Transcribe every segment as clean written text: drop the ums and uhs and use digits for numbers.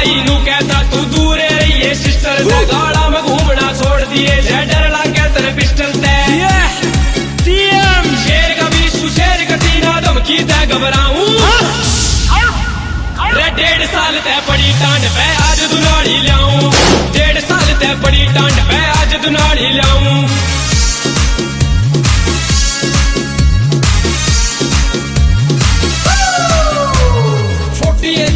भाई नू कहता तू दूर रहिए सिस्टर से गाड़ा में घूमना छोड़ दिए डर लागे तेरे पिस्टल से शेर का बीसू शेर का तीना धमकी तय घबराऊं रे 1.5 साल तय पड़ी टांड पे आज दुनाड़ी लाऊं 1.5 साल तय पड़ी टांड पे आज दुनाड़ी लाऊं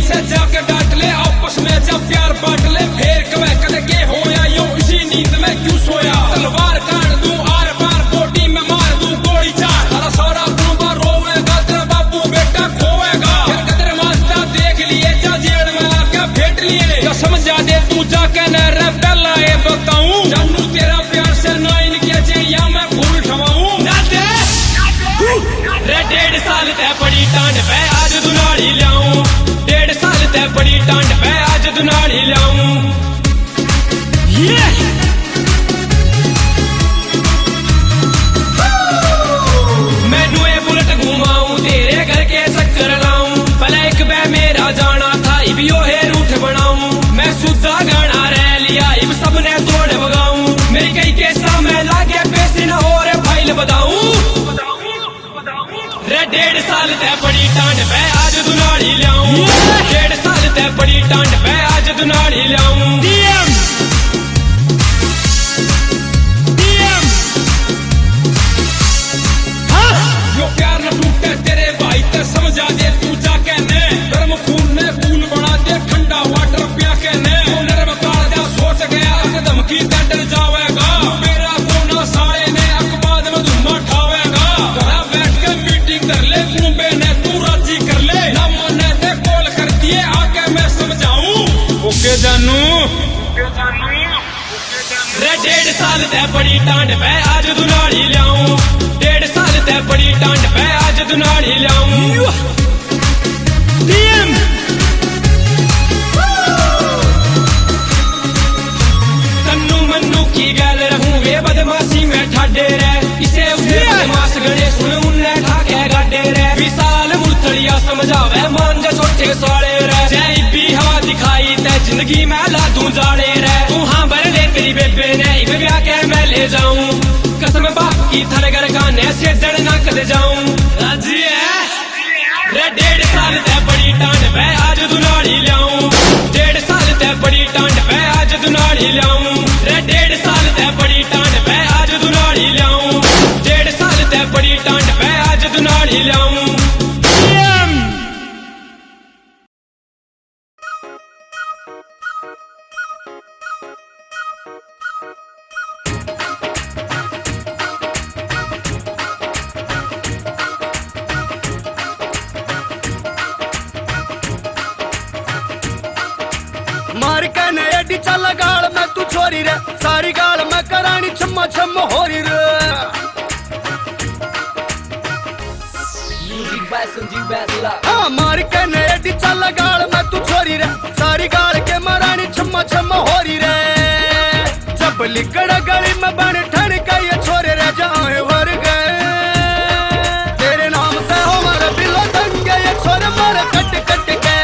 से जाके डांट ले आपस में जब प्यार बांट ले फिर कवे कदे के होया यो इसी नींद में क्यों सोया तलवार काट दूं आर पार बोटी में मार दूं गोली चार सारा सारा कुंबा रोवेगा तेरा बाबू बेटा खोएगा फिर कदर मास्ता देख लिए जा जेल में लाके फेंट लिए क्या समझा दे तू जाके न रे पहला ये बताऊं जानू तेरा प्यार से नाइन के जे या मैं भूल ठवाऊं ना दे रे 1.5 साल तय पड़ी टांड पे आज दुनाड़ी लाऊं 1.5 साल तय पड़ी टांड पे आज दुनाड़ी लाऊं मैनू ये बुलेट घुमाऊं तेरे घर के चक्कर लाऊं भले एक बे मेरा जाना था इब यो है रूठ बनाऊं मैं सुधा गाना रह लिया इब सबने तोड़ भगाऊं मेरी कई के सामने लागे पैसे न और फाइल बताऊं रे 1.5 साल तय पड़ी टांड पे आज दुनाड़ी लाऊं 1.5 साल तय पड़ी टांड पे आज दुनाड़ी लाऊं यो प्यार न टूटे तेरे भाई ते समझा दे तू जाके ने गर्म खून ने कूल बना दे ठंडा वाटर पिया के ने नरम कालजा सोच गया कि धमकी ते डर जावेगा मेरा कोना साले ने अखबार में धुम्मा ठावेगा घर बैठ के मीटिंग कर ले कुंबे ने तू राजी कर ले ना माने ते कॉल कर दिए आके मैं समझाऊं ओके जानू रे 1.5 साल तय पड़ी टांड पे आज दुनाड़ी लाऊं 1.5 साल तय पड़ी टांड पे आज दुनाड़ी लाऊं तन्नू मन्नू की गल रहूं वे बदमाशी में ठाडे रे इसे उसे बदमाश गणे सुन उन्ने ठाके गाडे रे विशाल मुरतड़िया समझावे मान जा छोटे साले रे जय भी हवा दिखाई ते जिंदगी में ला दूं जाड़े रे तू हां भर ले तेरी बेबे ने इब ब्याह के मैं ले जाऊं कसम बाप की थारे घर खाने से जड़ ना कर जाऊं राजी है रे 1.5 साल तय पड़ी टांड पे आज दुनाड़ी लाऊं 1.5 साल तय पड़ी टांड पे आज दुनाड़ी लाऊं रे 1.5 साल तय पड़ी टांड पे आज दुनाड़ी लाऊं 1.5 साल तय पड़ी टांड पे आज दुनाड़ी लाऊं मार के ने एडी चल गाल मैं तू छोरी रे सारी गाल मैं करानी छम्मा छम होरी रे हाँ मार के ने एडी चल गाल मैं तू छोरी रे सारी गाल के मारानी छम्मा छम होरी रे जब लिकड़ गली में बन ठन के ये छोरे रे जाए भर गए तेरे नाम से हो मारे बिलो दंगे ये छोरे मारे कट कट के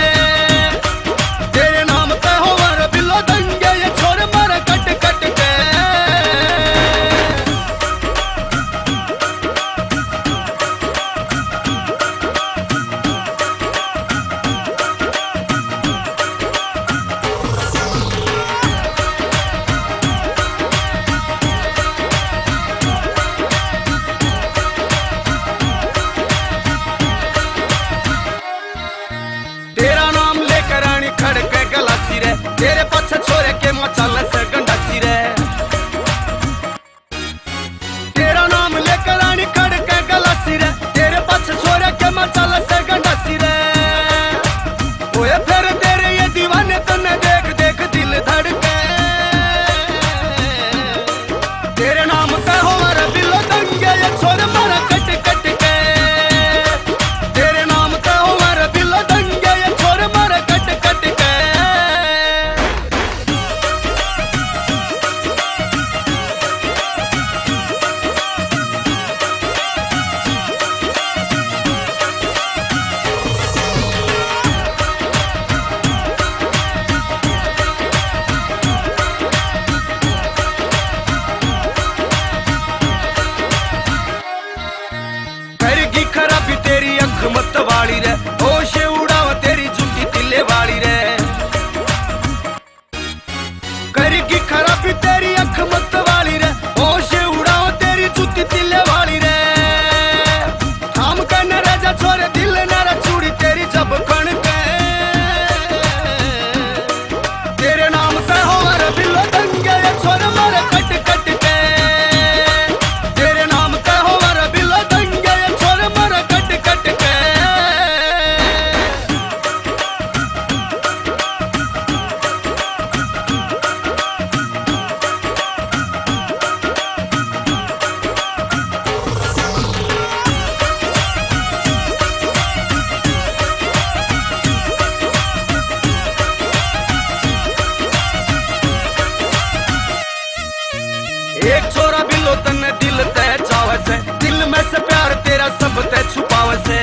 सब ते छुपावे से।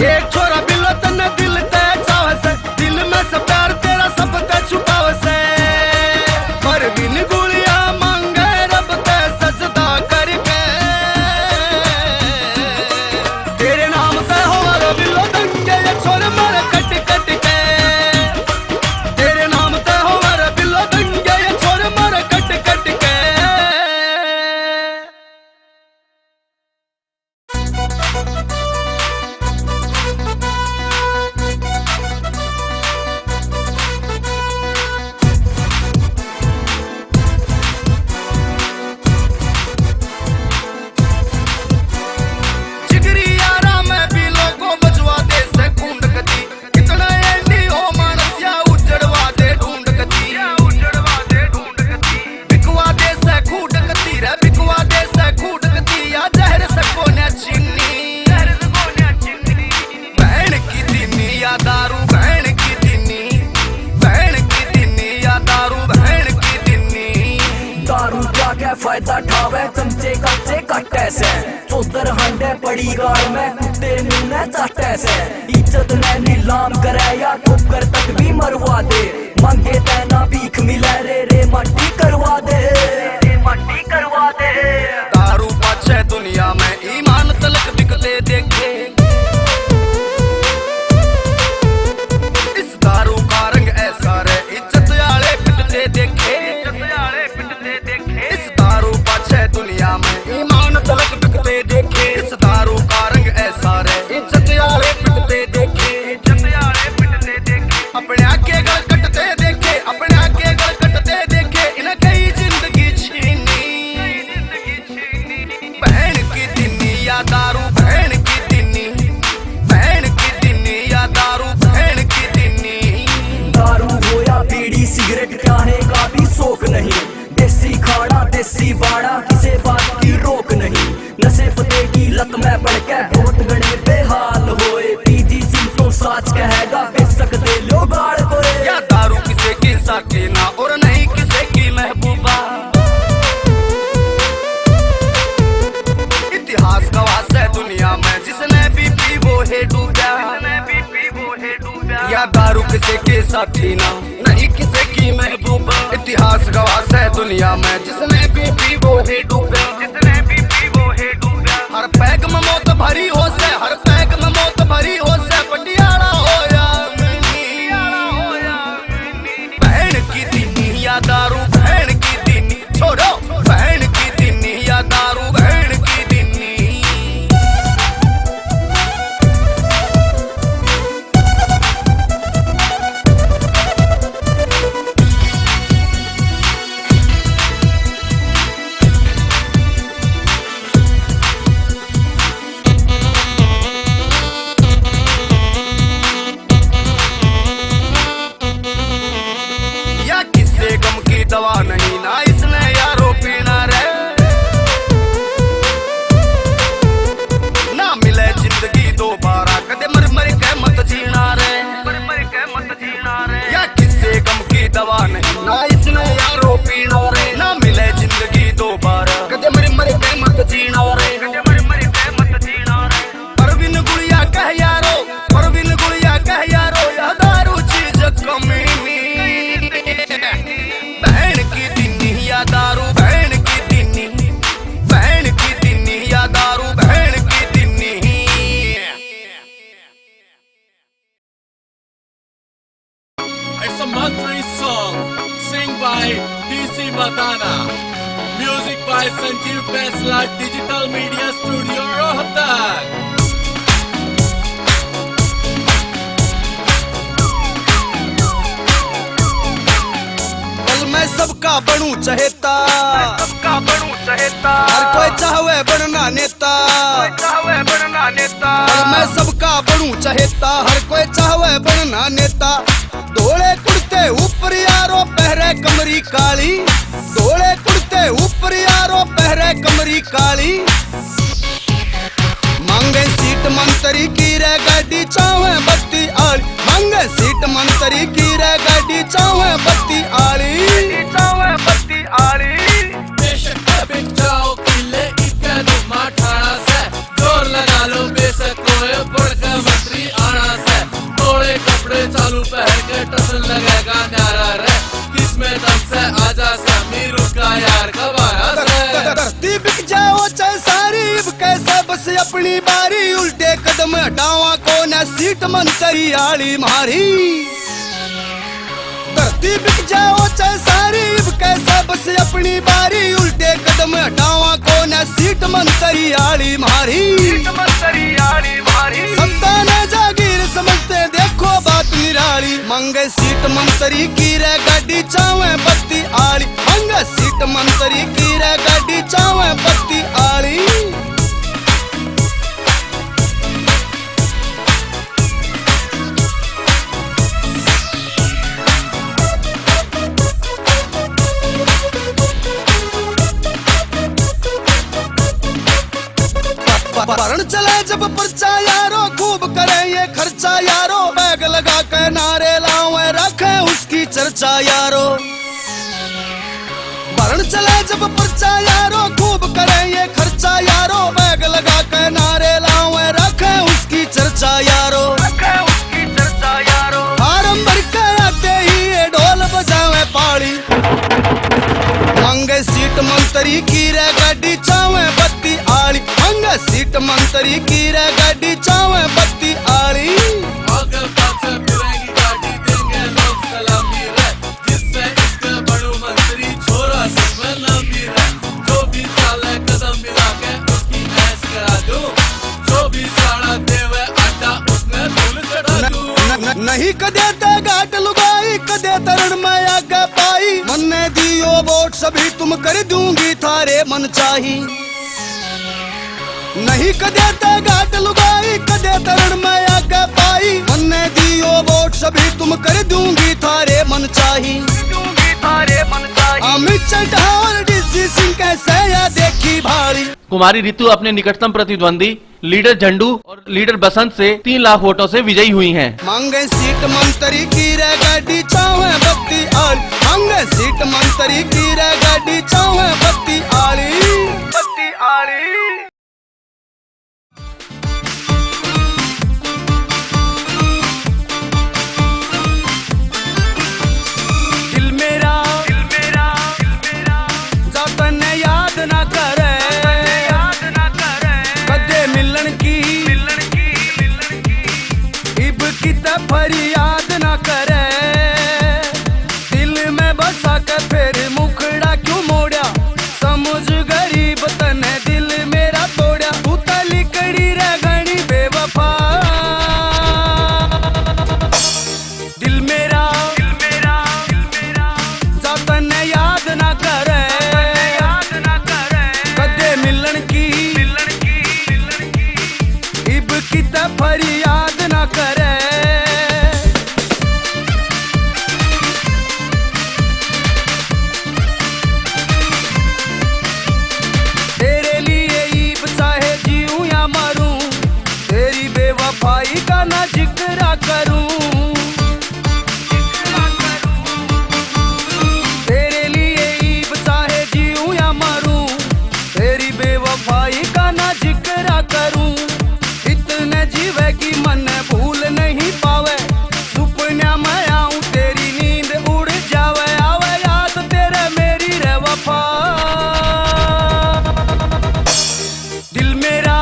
एक छोरा बिलो तने दिल ते चावे से, दिल में से प्यार तेरा सब ते छुपावे से। पर बिन गुड़िया मांगे रब ते सजदा करके, तेरे नाम ते हो रो बिलो दंगे ये छोरे मारे कट कट के। तेरे नाम ते हो रो बिलो दंगे ये छोरे मारे कट कट के। जिगरी यारा मैं भी लोगों बजवा दे से खूंड कती, कितना एंडी हो मानसिया उजड़वा दे ढूंढ कती, बिकवा दे से खूंड कती रे, बिकवा दे से खूंड कती, या जहर सको न चीनी, बहन की दीनी या दारू बहन की दीनी, बहन की दीनी या दारू बहन की दीनी। दारू क्या क्या फायदा ठावे चमचे कच्चे कट्टे से, चौधर हंडे पड़ी गाड़ में कुत्ते मुंह ने चाटे से। इज्जत ने नीलाम करे या ठोकर तक भी मरवा दे, मांगे तेना भीख मिले रे रे मट्टी करवा दे, रे मट्टी करवा दे। दारू पाछे दुनिया में ईमान तलक बिकते देखे, इस दारू का रंग ऐसा रे इज्जत आले पिटते देखे, इस दारू पाछे दुनिया में ईमान तलक बिकते देखे, इस दारू का रंग ऐसा रे इज्जत आले पिटते देखे, अपने आगे गल कटते देखे, अपने आगे गल कटते देखे, इन्हें कई जिंदगी छीनी, बहन की दीनी या दारू बहन की दीनी, बहन की दीनी या दारू बहन की दीनी। दारू हो या बीड़ी सिगरेट खाने का भी शौक नहीं, देसी खाना देसी बाड़ा किसी बात की रोक नहीं। नशे पते की लत में पड़ के बहुत गणे बेहाल होए, पीजी सिंह तो साच कहेगा बेशक दे लो गाड़ को। या दारू किसे की साकीना और नहीं किसे की महबूबा, इतिहास गवाह है दुनिया में जिसने भी पी वो है डूबा। या दारू किसे के साथी ना नहीं किसे की महबूबा, इतिहास गवाह है दुनिया में जिसने भी पी वो है डूबा। हर पैग में मौत भरी हो से, हर पैग में मौत भरी हो से, पटियाला हो या मिनी, बहन की दीनी या दारू बहन की दीनी, छोड़ो बहन की दीनी या दारू बहन की दीनी। या किससे गम की दवा नहीं ना इसने यारो पीना रे, ना मिले जिंदगी दोबारा कदे मर मर के मत जीना रे, या किससे गम की दवा नहीं ना इसने यारो पीना रे, ना मिले जिंदगी दोबारा कदे मर मर के मत जीना रे। परवीन गुड़िया कह यारो, परवीन गुड़िया कह यारो, यह दारू चीज कमीनी, बहन की दीनी या दारू बहन की दीनी, बहन की दीनी या दारू बहन की दीनी। It's a Mantri song, sing by DC Madana, music by Sanjeev Bansal, Digital Media Studio, Rohtak. मैं सबका बनूं चहेता, हर कोई चाहवे बनना नेता, मैं सबका बनूं चहेता, हर कोई चाहवे बनना नेता। धोले कुर्ते ऊपर यारो पहरे कमरी काली, धोले कुर्ते ऊपर यारो पहरे कमरी काली, मांगे सीट मंत्री की रे गाड़ी चाहे बत्ती आली, मांगे सीट मंत्री की रे गाड़ी चाहे बत्ती आली, चाहे बत्ती आली। Deixa que a big dog, ele e cada spray चालू पहन के टसल लगेगा न्यारा रे, किसमें दम से आजा समी रुका यार कब आया से। धरती बिक जाओ चाहे सारी इब कैसे बस अपनी बारी, उल्टे कदम हटावा को न सीट मंतरी आली मारी। धरती बिक जाओ चाहे सारी इब कैसे बस अपनी बारी, उल्टे कदम हटावा को न सीट मंतरी आली मारी। सत्ता ने जागीर समझते देखो बात निराली, मंगे सीट मंतरी की रे गाड़ी चावे बत्ती आली, मंगे सीट मंतरी की रे गाड़ी चावे बत्ती आली। भरण चले जब पर्चा यारो, खूब करे ये खर्चा यारो, बैग लगा के नारे लावे रखे उसकी चर्चा यारो। भरण चले जब पर्चा यारो, खूब करे ये खर्चा यारो, बैग लगा के नारे लावे रखे उसकी चर्चा यारो। फार्म भर के आते ही ये ढोल बजावे पाड़ी, मंगे सीट मंतरी की रे गाड़ी चावे बत्ती आली, मंगे सीट मंतरी की रे गाड़ी चावे बत्ती आली। आगे पाछे फिरेगी गाड़ी देंगे लोग सलामी रे, जिससे इसके बड़ू मंत्री छोरा सब नामी रे, जो भी चाले कदम मिला के उसकी ऐश करा दूं, जो भी साड़ा देवे आटा उसने धूल चढ़ा दूं। नहीं कदे ते घाट लुगाई, कदे तरण में आगे पाई, मन्ने दियो वोट सभी तुम कर दूंगी थारे मन चाही। नहीं कदे ते घाट लुगाई, कदे तरण में आगे पाई, मन्ने दियो वोट सभी तुम कर दूंगी थारे मन चाही। अमित चड्ढा और डीसी सिंह कैसे या देखी भारी। कुमारी रितु अपने निकटतम प्रतिद्वंदी लीडर झंडू और लीडर बसंत से 3 लाख वोटों से विजयी हुई हैं। मांगे सीट मंतरी की रे गाड़ी चावे बत्ती आली, मांगे सीट मंतरी की रे गाड़ी चावे बत्ती आली, बत्ती आली। दिल मेरा जातन याद ना करे, कदे मिलन की इब किते फरियाद ना करे, दिल में बसा के फिर मुखड़ा क्यों मोड़ा, समझ गरीब तने दिल मेरा तोड़ा, तू लिकड़ी रे गणी बेवफा। दिल मेरा जातन याद ना करे, कदे मिलन की इब किते फरियाद ना करे। तेरे लिए इब चाहे जीऊं या मरूं, तेरी बेवफाई का ना जिक्र करूं। तेरे लिए इब चाहे जीऊं या मरूं, तेरी बेवफाई का ना जिक्र करूं। इतने जीवे की मन भूल नहीं पावे, सुपना में आऊं तेरी नींद उड़ जावे, आवे याद तेरे मेरी रे वफा। दिल मेरा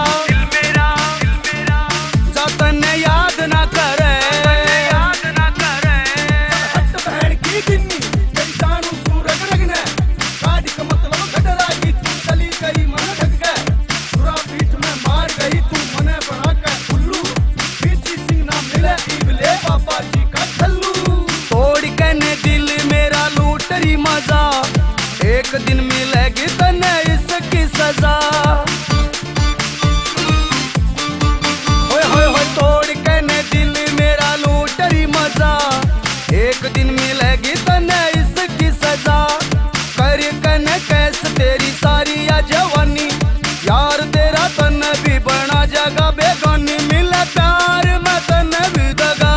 जातन याद ना करे, हट बहन की गिन्नी तेरी जानू सूरज रगने, गाड़ी का मतलब गडरा की तू चली गई मन ढक गए, सुरा पीठ में मार गई तू मने बना के उल्लू, पीछी सिंह ना मिले इबले पापा जी का ठल्लू। तोड़ के ने दिल मेरा लूटरी मजा, एक दिन मिलेगी तने इसकी सजा। होय होय होय तोड़ के ने दिल मेरा लूटरी मजा, एक दिन मिलेगी तने इसकी सजा। कर कने कैस तेरी सारी या जवानी, यार तेरा तन भी बना जगह बेगानी, मिले प्यार में तन भी दगा।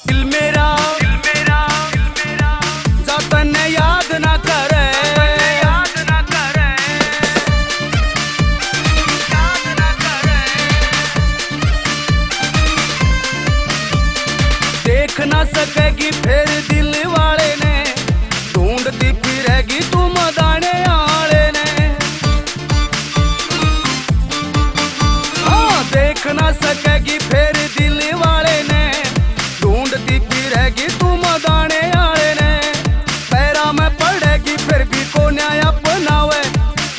दिल मेरा जातन याद ना करे, देख ना सकेगी फिर दिल वाले ने, ढूंढती फिरेगी तू मदाने आले ने। हाँ देख ना सकेगी फिर दिल वाले ने, ढूंढती फिरेगी तू मदाने आले ने। पैरा में पड़ेगी फिर भी को न्याय अपनावे,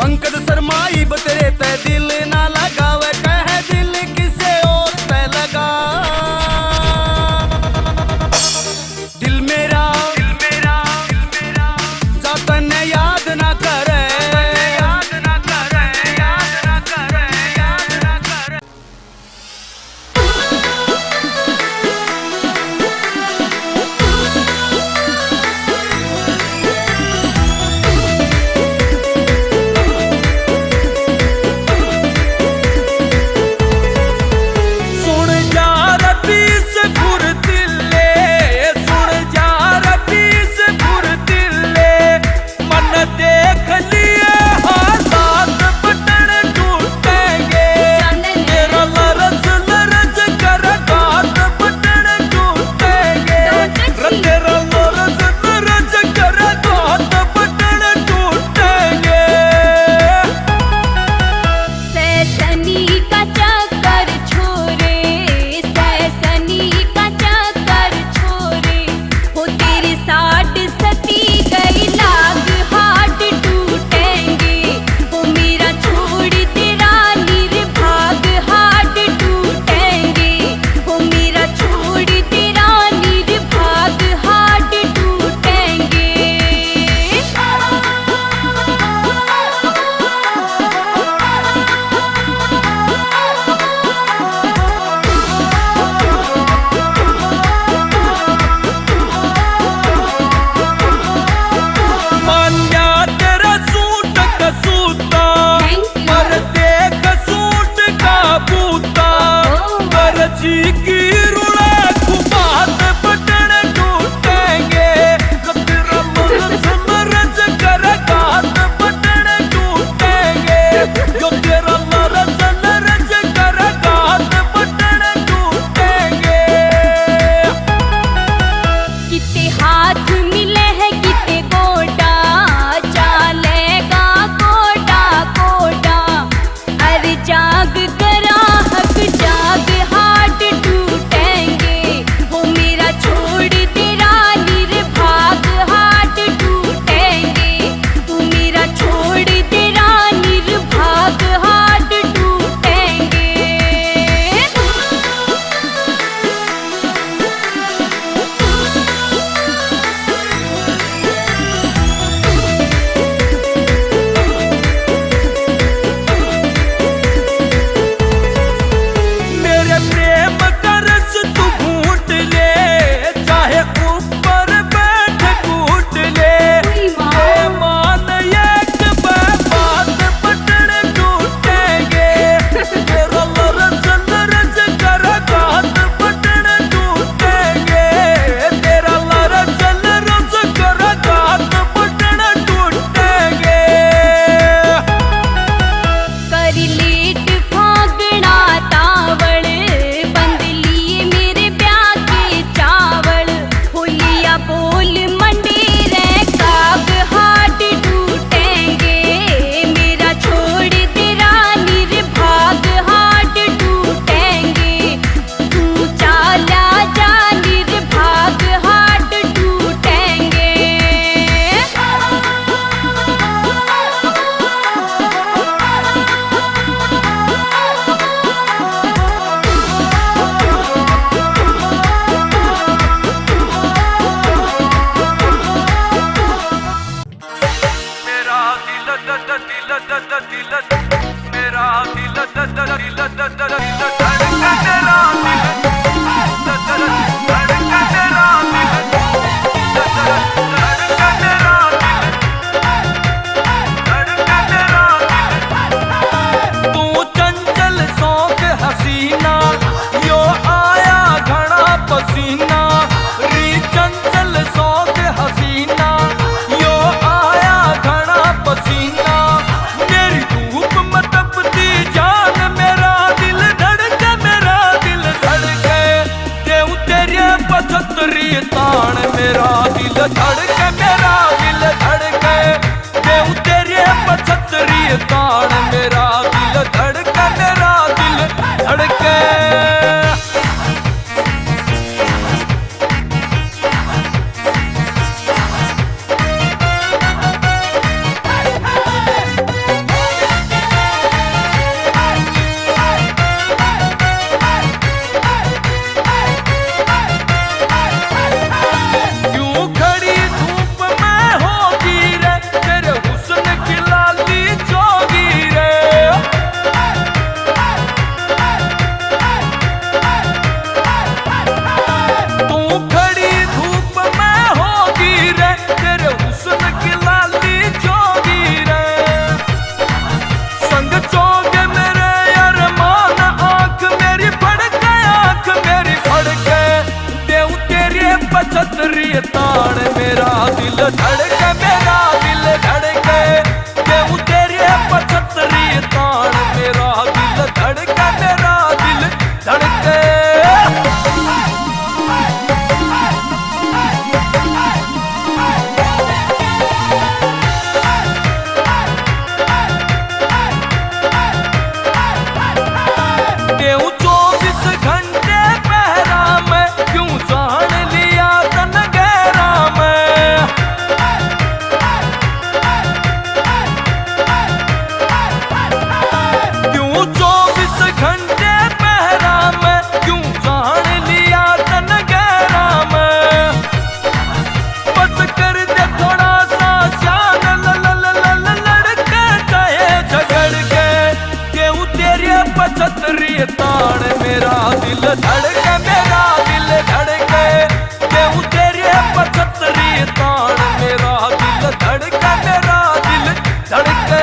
पंकज शर्माई बतरे ते दिल ना लगावे, कह दिल किसे और पे लगा। दिल मेरा धड़के मेरा दिल धड़के देऊ तेरे पचहत्तरी ताड़ मेरा दिल धड़के मेरा दिल धड़के ताड़ मेरा दिल धड़के मेरा दिल धड़के देऊ तेरे पचहत्तरी ताड़ मेरा दिल धड़के मेरा दिल धड़के देऊ 24 घंटे पहरा मैं क्यों जान लिया तन गहरा मैं क्यों 24 घंटे पहरा मैं क्यों जान लिया तन गहरा मैं बस कर दे थोड़ा सा जान लड़के चाहे झगड़ के क्यों तेरे 75 ताड़ मेरा दिल धड़के मेरा दिल धड़के क्यों तेरे 75 ताड़ मेरा दिल धड़के मेरा दिल धड़के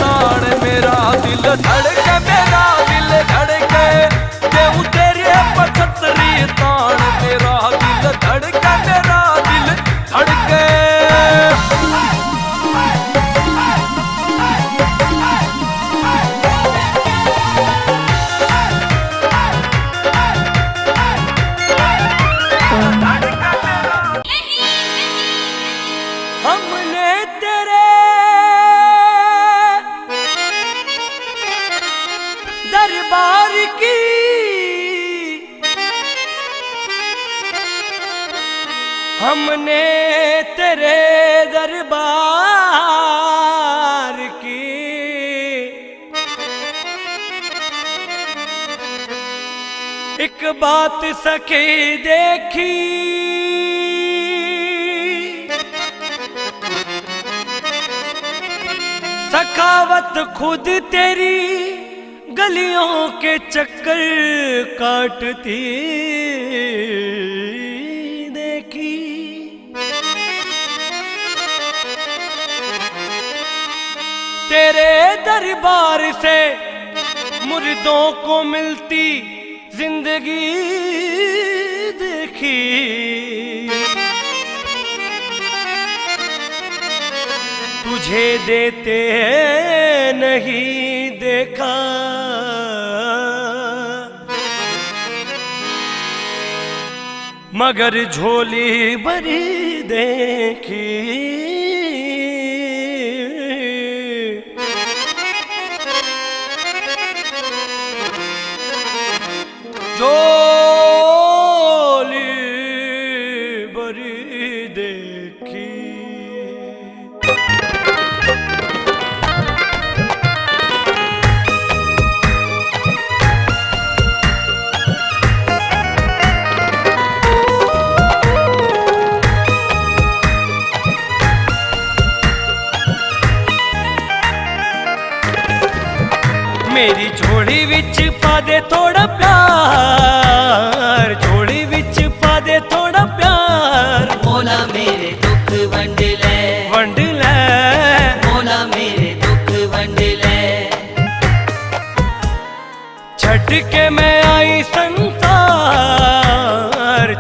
ताड़ मेरा दिल धड़के मेरा दिल धड़के देऊ तेरे 75 ताड़ मेरा दिल धड़के मेरा दिल धड़के हमने तेरे दरबार की हमने तेरे दरबार की एक बात सखी देखी सखावत खुद तेरी गलियों के चक्कर काटती देखी तेरे दरबार से मुर्दों को मिलती जिंदगी देखी तुझे देते नहीं देखा मगर झोली भरी देखी झोली भरी देखी मेरी झोली विच पा दे थोड़ा प्यार, झोली विच पा दे थोड़ा प्यार। मौला मेरे दुख वंड ले, वंड ले मौला मेरे दुख वंड ले। छड़ के मैं आई संसार,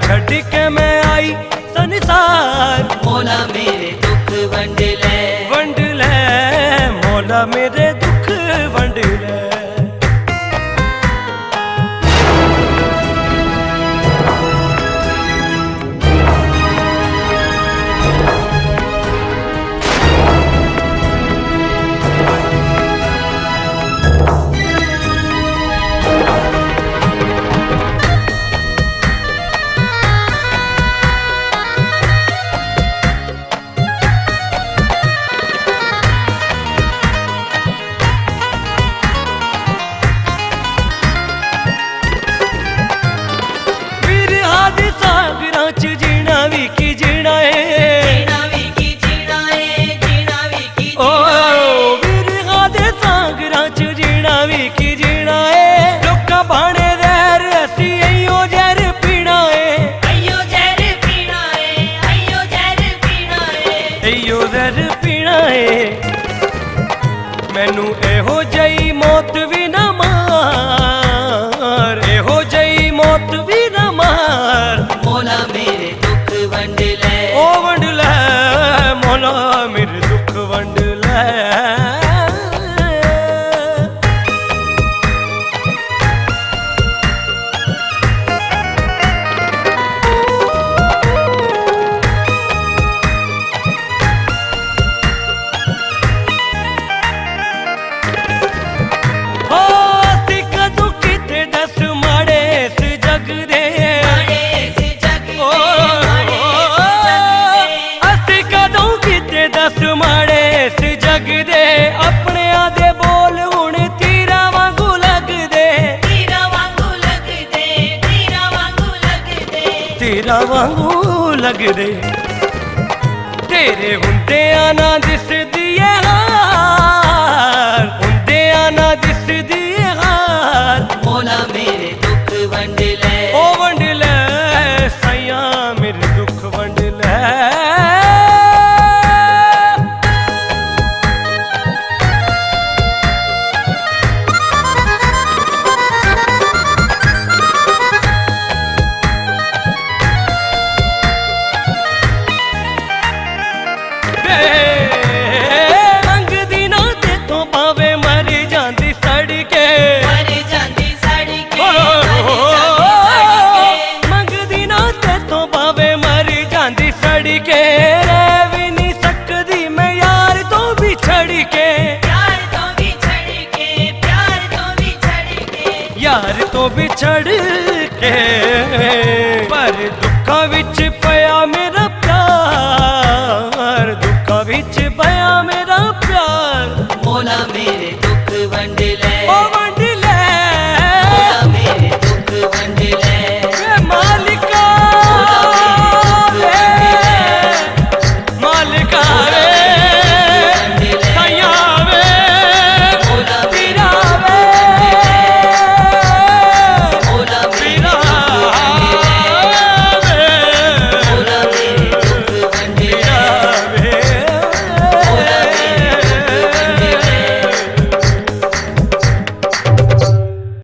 छड़ के मैं आई संसार। मौला मेरे दुख वंड ले, वंड ले मौला मेरे दुख वंड ले। मैनू एहो जई मौत भी ना मार, एहो जई मौत भी ना मार। मौला मेरे दुख वंड ले, ओ वंड ले मौला मेरे दुख वंड ले। तेरा वांगू लग दे, तेरे हुंदिया ना दिसदी ऐ हार, हुंदिया ना दिसदी ऐ हार। मौला मेरे दुख वंड ले, ओ वंड ले सैया मेरे दुख वंड ले। यार तो बिछड़ के